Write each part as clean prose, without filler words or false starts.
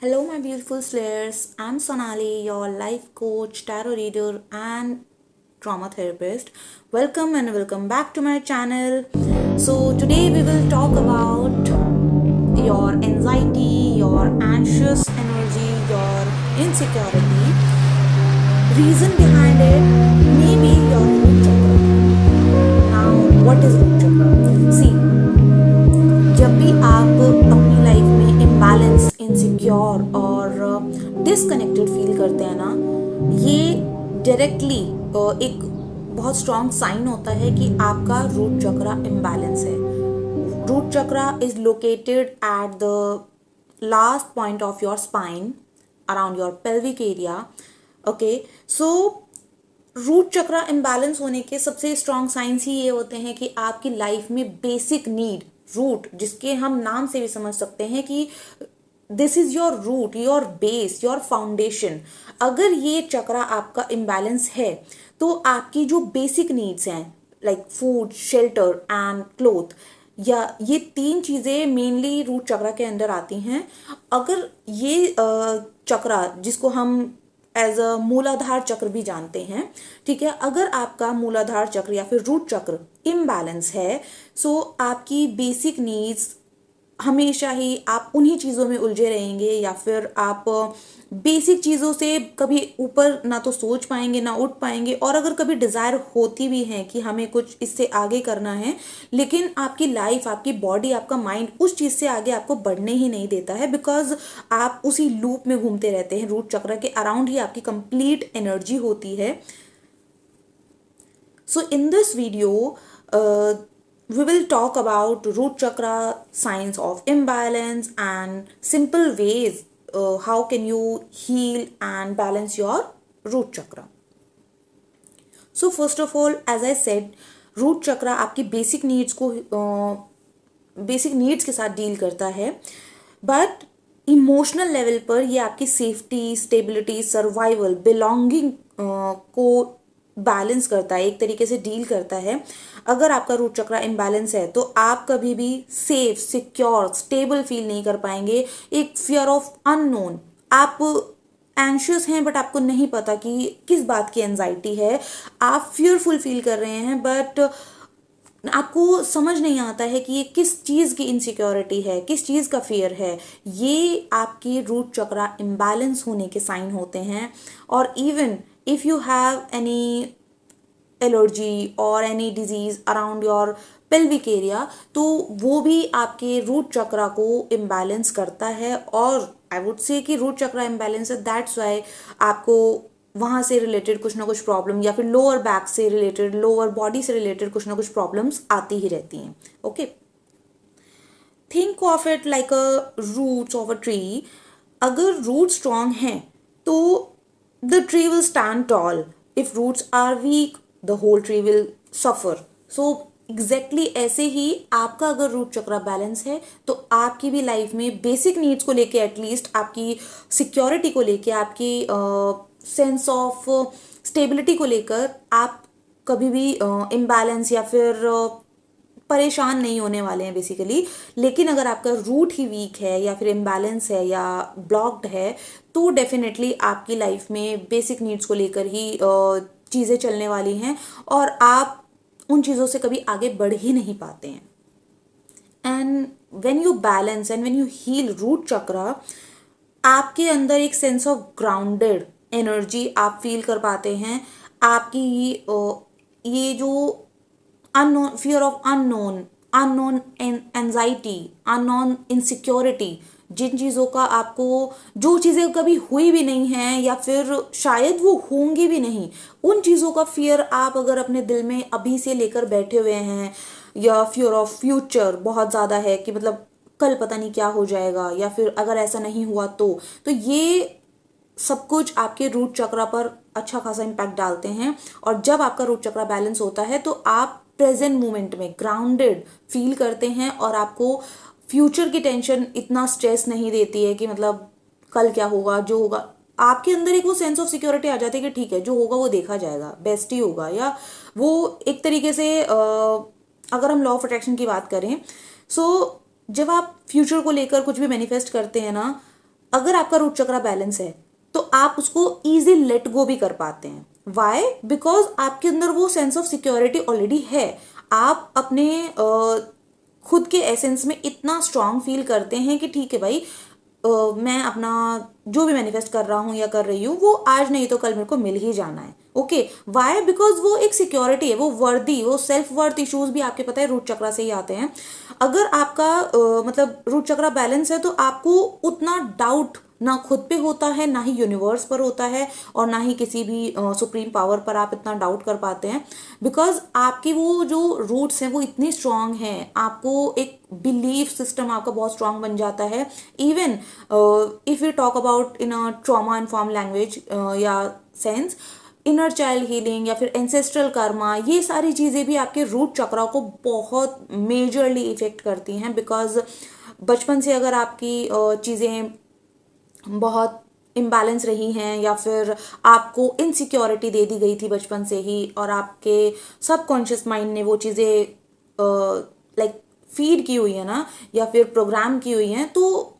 Hello, my beautiful slayers. I'm Sonali, your life coach, tarot reader, and trauma therapist. Welcome and welcome back to my channel. So, today we will talk about your anxiety, your anxious energy, your insecurity, reason behind it, maybe your root chakra. Now, what is root chakra? See, जब भी आप अपनी life में imbalance insecure और disconnected feel करते हैं ना, ये डायरेक्टली एक बहुत स्ट्रॉन्ग साइन होता है कि आपका रूट चक्रा इम्बैलेंस है. Root chakra is located at the last point of your spine around your pelvic area. Okay, so root chakra imbalance होने के सबसे स्ट्रॉन्ग साइंस ही ये होते हैं कि आपकी लाइफ में बेसिक नीड रूट, जिसके हम नाम से भी समझ सकते हैं कि this is your root, your base, your foundation. अगर ये चक्रा आपका इम्बैलेंस है तो आपकी जो बेसिक नीड्स हैं like food, shelter and cloth, या ये तीन चीज़ें मेनली रूट चक्रा के अंदर आती हैं. अगर ये चक्रा, जिसको हम एज अ मूलाधार चक्र भी जानते हैं, ठीक है, अगर आपका मूलाधार चक्र या फिर रूट चक्र इम्बैलेंस है, सो आपकी बेसिक नीड्स हमेशा ही आप उन्हीं चीज़ों में उलझे रहेंगे, या फिर आप बेसिक चीज़ों से कभी ऊपर ना तो सोच पाएंगे ना उठ पाएंगे. और अगर कभी डिज़ायर होती भी है कि हमें कुछ इससे आगे करना है, लेकिन आपकी लाइफ, आपकी बॉडी, आपका माइंड उस चीज़ से आगे आपको बढ़ने ही नहीं देता है, बिकॉज आप उसी लूप में घूमते रहते हैं. रूट चक्र के अराउंड ही आपकी कंप्लीट एनर्जी होती है. So in this video, we will talk about root chakra, signs of imbalance, and simple ways how can you heal and balance your root chakra. So first of all, as I said, root chakra आपकी basic needs को basic needs के साथ deal करता है, but emotional level पर ये आपकी safety, stability, survival, belonging को बैलेंस करता है, एक तरीके से डील करता है. अगर आपका रूट चक्रा इम्बैलेंस है तो आप कभी भी सेफ, सिक्योर, स्टेबल फील नहीं कर पाएंगे. एक फियर ऑफ अननोन, आप एंशियस हैं बट आपको नहीं पता कि किस बात की एंजाइटी है. आप फियरफुल फील कर रहे हैं बट आपको समझ नहीं आता है कि ये किस चीज़ की इनसिक्योरिटी है, किस चीज़ का फियर है. ये आपकी रूट चक्रा इम्बैलेंस होने के साइन होते हैं. और even if you have any allergy और any disease around your pelvic area, तो वो भी आपके रूट चक्रा को इम्बैलेंस करता है. और आई वुड से कि रूट चक्रा इम्बैलेंस है, दैट्स वाई आपको वहाँ से रिलेटेड कुछ ना कुछ प्रॉब्लम, या फिर लोअर बैक से रिलेटेड, लोअर बॉडी से रिलेटेड कुछ ना कुछ प्रॉब्लम्स आती ही रहती हैं. Okay, think of it like a roots of a tree. अगर रूट स्ट्रॉन्ग हैं तो the tree will stand tall. If roots are weak, the whole tree will suffer. So exactly ऐसे ही आपका अगर रूट चक्रा बैलेंस है तो आपकी भी लाइफ में बेसिक नीड्स को लेके, एटलीस्ट आपकी सिक्योरिटी को लेके, आपकी सेंस ऑफ स्टेबिलिटी को लेकर आप कभी भी इम्बैलेंस या फिर परेशान नहीं होने वाले हैं बेसिकली. लेकिन अगर आपका रूट ही वीक है या फिर इम्बैलेंस है या ब्लॉक्ड है, तो डेफिनेटली आपकी लाइफ में बेसिक नीड्स को लेकर ही चीज़ें चलने वाली हैं और आप उन चीज़ों से कभी आगे बढ़ ही नहीं पाते हैं. And when you balance and when you heal root chakra, आपके अंदर एक सेंस ऑफ ग्राउंडेड एनर्जी आप फील कर पाते हैं. आपकी ये जो unknown, fear of unknown, unknown anxiety, unknown insecurity, जिन चीज़ों का आपको, जो चीज़ें कभी हुई भी नहीं हैं या फिर शायद वो होंगी भी नहीं, उन चीज़ों का फियर आप अगर अपने दिल में अभी से लेकर बैठे हुए हैं, या फियर ऑफ फ्यूचर बहुत ज़्यादा है कि मतलब कल पता नहीं क्या हो जाएगा, या फिर अगर ऐसा नहीं हुआ तो ये सब कुछ आपके रूट चक्रा पर अच्छा खासा इम्पैक्ट डालते हैं. और जब आपका रूट चक्रा बैलेंस होता है तो आप प्रेजेंट मोमेंट में ग्राउंडेड फील करते हैं और आपको फ्यूचर की टेंशन इतना स्ट्रेस नहीं देती है कि मतलब कल क्या होगा, जो होगा. आपके अंदर एक वो सेंस ऑफ सिक्योरिटी आ जाती है कि ठीक है, जो होगा वो देखा जाएगा, बेस्ट ही होगा. या वो एक तरीके से अगर हम लॉ ऑफ अट्रैक्शन की बात करें, सो जब आप फ्यूचर को लेकर कुछ भी मैनिफेस्ट करते हैं ना, अगर आपका रूट चक्रा बैलेंस है तो आप उसको इजी लेट गो भी कर पाते हैं। वाई? बिकॉज आपके अंदर वो सेंस ऑफ सिक्योरिटी ऑलरेडी है। आप अपने खुद के एसेंस में इतना स्ट्रांग फील करते हैं कि ठीक है भाई, मैं अपना जो भी मैनिफेस्ट कर रहा हूँ या कर रही हूँ वो आज नहीं तो कल मेरे को मिल ही जाना है। Okay, Y? बिकॉज वो एक सिक्योरिटी है, वो वर्दी, वो सेल्फ वर्थ इश्यूज भी आपके पता है रूट चक्रा से ही आते हैं। अगर आपका मतलब रूट चक्रा बैलेंस है तो आपको उतना डाउट ना खुद पे होता है, ना ही यूनिवर्स पर होता है, और ना ही किसी भी सुप्रीम पावर पर आप इतना डाउट कर पाते हैं। बिकॉज आपकी वो जो रूट्स हैं वो इतनी स्ट्रांग हैं, आपको एक बिलीफ सिस्टम आपका बहुत स्ट्रांग बन जाता है। Even if you talk about in a trauma inform language या सेंस, इनर चाइल्ड हीलिंग या फिर एंसेस्ट्रल कर्मा, ये सारी चीज़ें भी आपके रूट चक्रा को बहुत मेजरली इफेक्ट करती हैं। बिकॉज बचपन से अगर आपकी चीज़ें बहुत इम्बैलेंस रही हैं या फिर आपको इनसिक्योरिटी दे दी गई थी बचपन से ही, और आपके सबकॉन्शियस माइंड ने वो चीज़ें लाइक फीड की हुई है ना, या फिर प्रोग्राम की हुई हैं, तो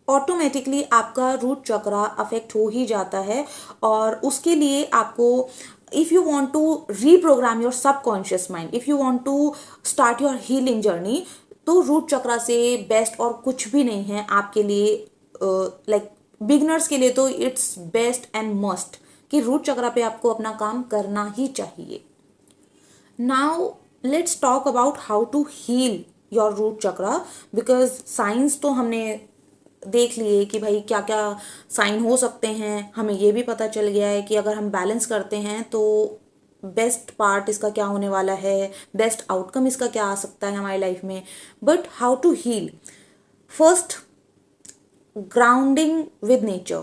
ऑटोमेटिकली आपका रूट चक्रा अफेक्ट हो ही जाता है। और उसके लिए आपको, if you want to reprogram your subconscious mind, if you want to start your healing journey, तो रूट चक्रा से बेस्ट और कुछ भी नहीं है आपके लिए। लाइक बिगनर्स के लिए तो इट्स बेस्ट एंड मस्ट कि रूट चक्रा पे आपको अपना काम करना ही चाहिए। Now let's talk about how to heal your root chakra. Because science तो हमने देख लिए कि भाई क्या क्या साइन हो सकते हैं, हमें ये भी पता चल गया है कि अगर हम बैलेंस करते हैं तो बेस्ट पार्ट इसका क्या होने वाला है, बेस्ट आउटकम इसका क्या आ सकता है हमारी लाइफ में। But how to heal? First, grounding with nature,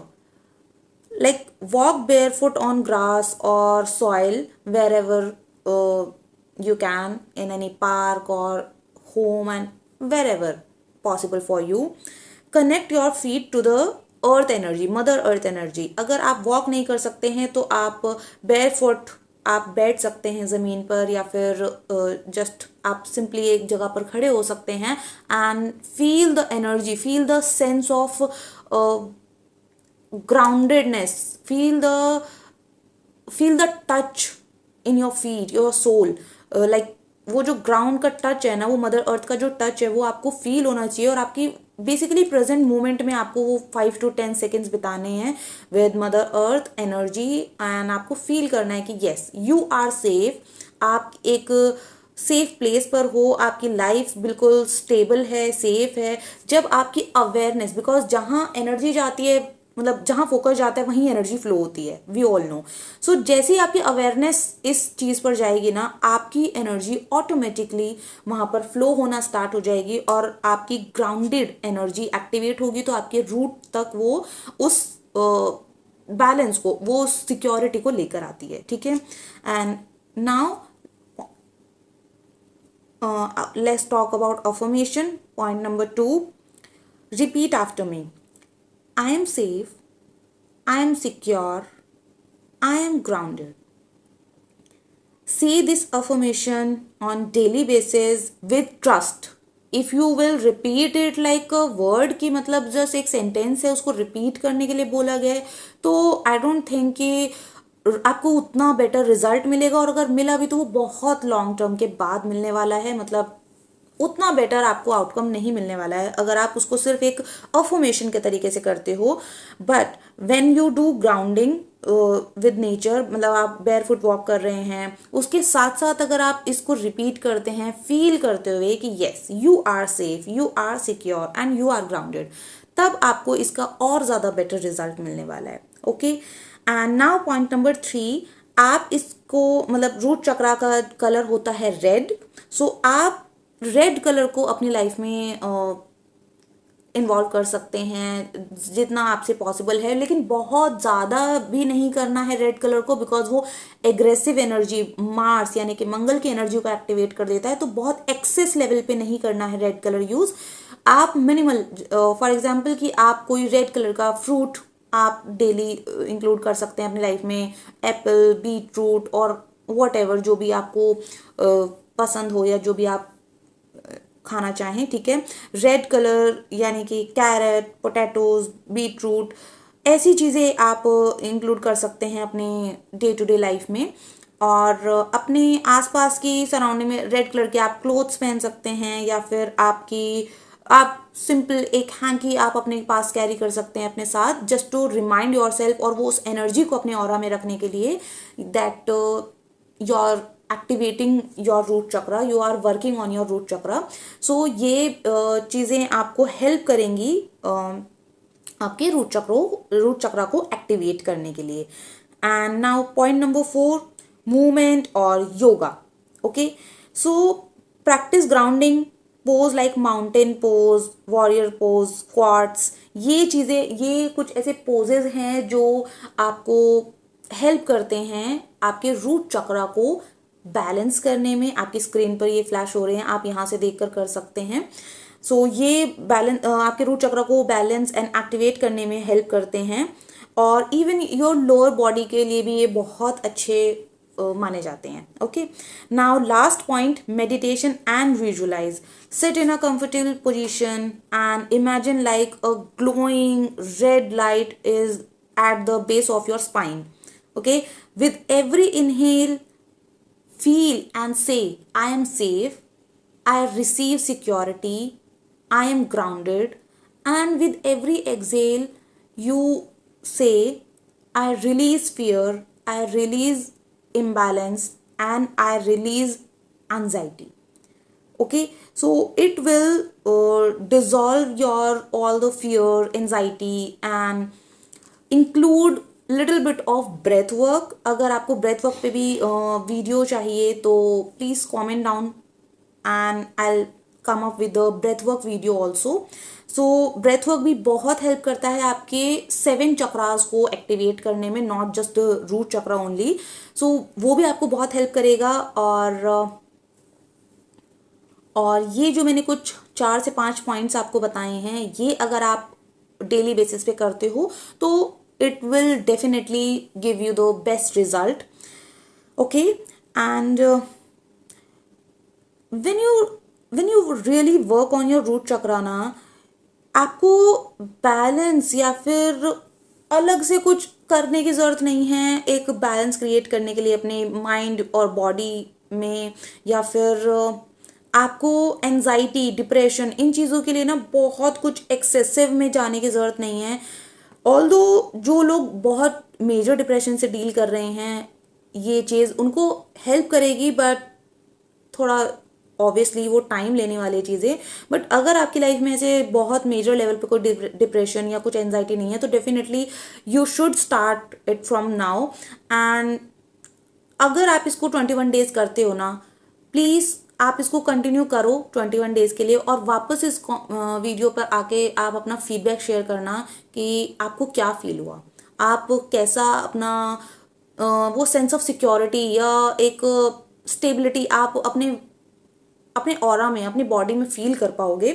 like walk barefoot on grass or soil wherever you can, in any park or home, and wherever possible for you. Connect your feet to the earth energy, mother earth energy. अगर आप walk नहीं कर सकते हैं तो आप barefoot आप बैठ सकते हैं ज़मीन पर, या फिर जस्ट आप सिंपली एक जगह पर खड़े हो सकते हैं and feel the energy, feel the sense of groundedness, feel the touch in your feet, your soul. Like वो जो ग्राउंड का टच है ना, वो मदर अर्थ का जो टच है वो आपको फील होना चाहिए। और आपकी बेसिकली प्रेजेंट मोमेंट में आपको वो 5 to 10 सेकेंड्स बिताने हैं with mother earth energy, and आपको फील करना है कि येस यू आर सेफ, आप एक सेफ प्लेस पर हो, आपकी लाइफ बिल्कुल स्टेबल है, सेफ है। जब आपकी अवेयरनेस, बिकॉज जहाँ एनर्जी जाती है, मतलब जहाँ फोकस जाता है वहीं एनर्जी फ्लो होती है, वी ऑल नो। सो जैसे ही आपकी अवेयरनेस इस चीज़ पर जाएगी ना, आपकी एनर्जी ऑटोमेटिकली वहाँ पर फ्लो होना स्टार्ट हो जाएगी, और आपकी ग्राउंडेड एनर्जी एक्टिवेट होगी, तो आपके रूट तक वो उस बैलेंस को, वो सिक्योरिटी को लेकर आती है। ठीक है, and now let's talk about affirmation. Point number 2, repeat after me. I am safe, I am secure, I am grounded. Say this affirmation on daily basis with trust. If you will repeat it like a word, कि मतलब just एक sentence है उसको repeat करने के लिए बोला गया है, तो आई डोंट थिंक कि आपको उतना बेटर रिजल्ट मिलेगा। और अगर मिला भी तो वो बहुत लॉन्ग टर्म के बाद मिलने वाला है, मतलब उतना बेटर आपको आउटकम नहीं मिलने वाला है अगर आप उसको सिर्फ एक अफर्मेशन के तरीके से करते हो। But when you do grounding with nature, मतलब आप बेयरफुट वॉक कर रहे हैं, उसके साथ साथ अगर आप इसको रिपीट करते हैं फील करते हुए कि yes you are safe, you are secure and you are grounded, तब आपको इसका और ज़्यादा बेटर रिजल्ट मिलने वाला है। Okay, and now point number 3, आप इसको, मतलब रूट चक्रा का कलर होता है रेड, सो आप रेड कलर को अपनी लाइफ में इन्वॉल्व कर सकते हैं जितना आपसे पॉसिबल है, लेकिन बहुत ज़्यादा भी नहीं करना है रेड कलर को, बिकॉज वो एग्रेसिव एनर्जी, मार्स यानी कि मंगल की एनर्जी को एक्टिवेट कर देता है। तो बहुत एक्सेस लेवल पे नहीं करना है रेड कलर यूज़। आप मिनिमल, फॉर एग्जांपल कि आप कोई रेड कलर का फ्रूट आप डेली इंक्लूड कर सकते हैं अपनी लाइफ में, एप्पल, बीट रूट और वट एवर जो भी आपको पसंद हो, या जो भी आप खाना चाहें, ठीक है। रेड कलर यानी कि कैरेट, पोटैटोज, बीट रूट, ऐसी चीज़ें आप इंक्लूड कर सकते हैं अपने डे टू डे लाइफ में। और अपने आसपास की सराउंडिंग में रेड कलर के आप क्लोथ्स पहन सकते हैं, या फिर आप सिंपल एक हैंकी आप अपने पास कैरी कर सकते हैं अपने साथ, just to remind yourself, और वो उस एनर्जी को अपने ऑरा में रखने के लिए, that you are activating your root chakra, you are working on your root chakra. So ये चीज़ें आपको हेल्प करेंगी आपके रूट चक्रा को एक्टिवेट करने के लिए। And now point number 4, movement और yoga. Okay, so practice grounding pose like mountain pose, warrior pose, squats. ये चीज़ें, ये कुछ ऐसे पोजेज हैं जो आपको हेल्प करते हैं आपके रूट चक्रा को बैलेंस करने में। आपकी स्क्रीन पर ये फ्लैश हो रहे हैं, आप यहाँ से देखकर कर सकते हैं। सो ये बैलेंस आपके रूट चक्र को बैलेंस एंड एक्टिवेट करने में हेल्प करते हैं, और इवन योर लोअर बॉडी के लिए भी ये बहुत अच्छे माने जाते हैं। Okay, now last point, meditation and visualize. Sit in a comfortable position and imagine like a glowing red light is at the base of your spine. Okay, with every inhale, feel and say, I am safe, I receive security, I am grounded. And with every exhale, you say, I release fear, I release imbalance, and I release anxiety. Okay, so it will dissolve your all the fear, anxiety, and include little bit of breath work. अगर आपको breath work पे भी video चाहिए तो please comment down and I come up with the breath work video also. So breath work भी बहुत help करता है आपके 7 चक्रास को एक्टिवेट करने में, not just root chakra only. So वो भी आपको बहुत हेल्प करेगा। और ये जो मैंने कुछ 4 से 5 पॉइंट्स आपको बताए हैं, ये अगर आप डेली बेसिस पे करते हो तो it will definitely give you the best result. Okay, and when you really work on your root chakra ना, आपको बैलेंस या फिर अलग से कुछ करने की ज़रूरत नहीं है एक बैलेंस क्रिएट करने के लिए अपने माइंड और बॉडी में, या फिर आपको एंजाइटी, डिप्रेशन, इन चीज़ों के लिए ना बहुत कुछ एक्सेसिव में जाने की ज़रूरत नहीं है। ऑल्दो जो लोग बहुत मेजर डिप्रेशन से डील कर रहे हैं, ये चीज़ उनको हेल्प करेगी, बट थोड़ा ऑब्वियसली वो टाइम लेने वाली चीज़ें। बट अगर आपकी लाइफ में ऐसे बहुत मेजर लेवल पे कोई डिप्रेशन या कुछ एंजाइटी नहीं है, तो definitely you should start it from now. And अगर आप इसको 21 डेज करते हो ना, प्लीज़ आप इसको कंटिन्यू करो 21 डेज के लिए, और वापस इस वीडियो पर आके आप अपना फीडबैक शेयर करना कि आपको क्या फील हुआ, आप कैसा अपना वो सेंस ऑफ सिक्योरिटी या एक स्टेबिलिटी आप अपने अपने ऑरा में, अपनी बॉडी में फील कर पाओगे।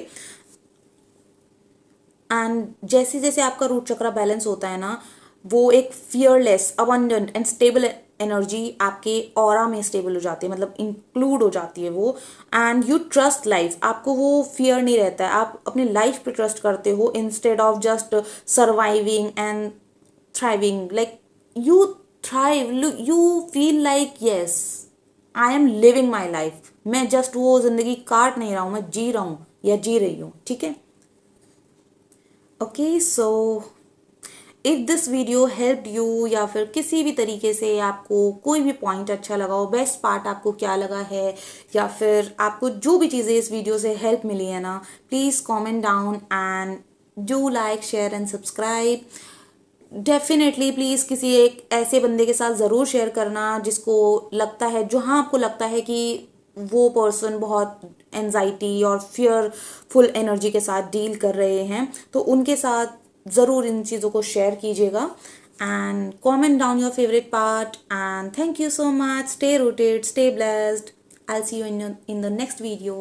एंड जैसे जैसे आपका रूट चक्रा बैलेंस होता है ना, वो एक fearless, abundant and stable energy आपके ऑरा में स्टेबल हो जाती है, मतलब इंक्लूड हो जाती है वो। एंड यू ट्रस्ट लाइफ, आपको वो फियर नहीं रहता है, आप अपनी लाइफ पे ट्रस्ट करते हो instead of just surviving and thriving. Like you thrive, you feel like yes I am living my life, मैं जस्ट वो जिंदगी काट नहीं रहा हूँ, मैं जी रहा हूँ या जी रही हूँ, ठीक है। Okay, so if this video helped you, या फिर किसी भी तरीके से आपको कोई भी पॉइंट अच्छा लगा हो, बेस्ट पार्ट आपको क्या लगा है, या फिर आपको जो भी चीज़ें इस वीडियो से हेल्प मिली है ना, please comment down and do like, share and subscribe. Definitely please किसी एक ऐसे बंदे के साथ ज़रूर शेयर करना जिसको लगता है, जहाँ आपको लगता है कि वो पर्सन बहुत एंजाइटी और फियरफुल एनर्जी के साथ डील कर रहे हैं, तो उनके साथ ज़रूर इन चीज़ों को शेयर कीजिएगा। And comment down your favourite part. And thank you so much, stay rooted, stay blessed, I will see you in the next video.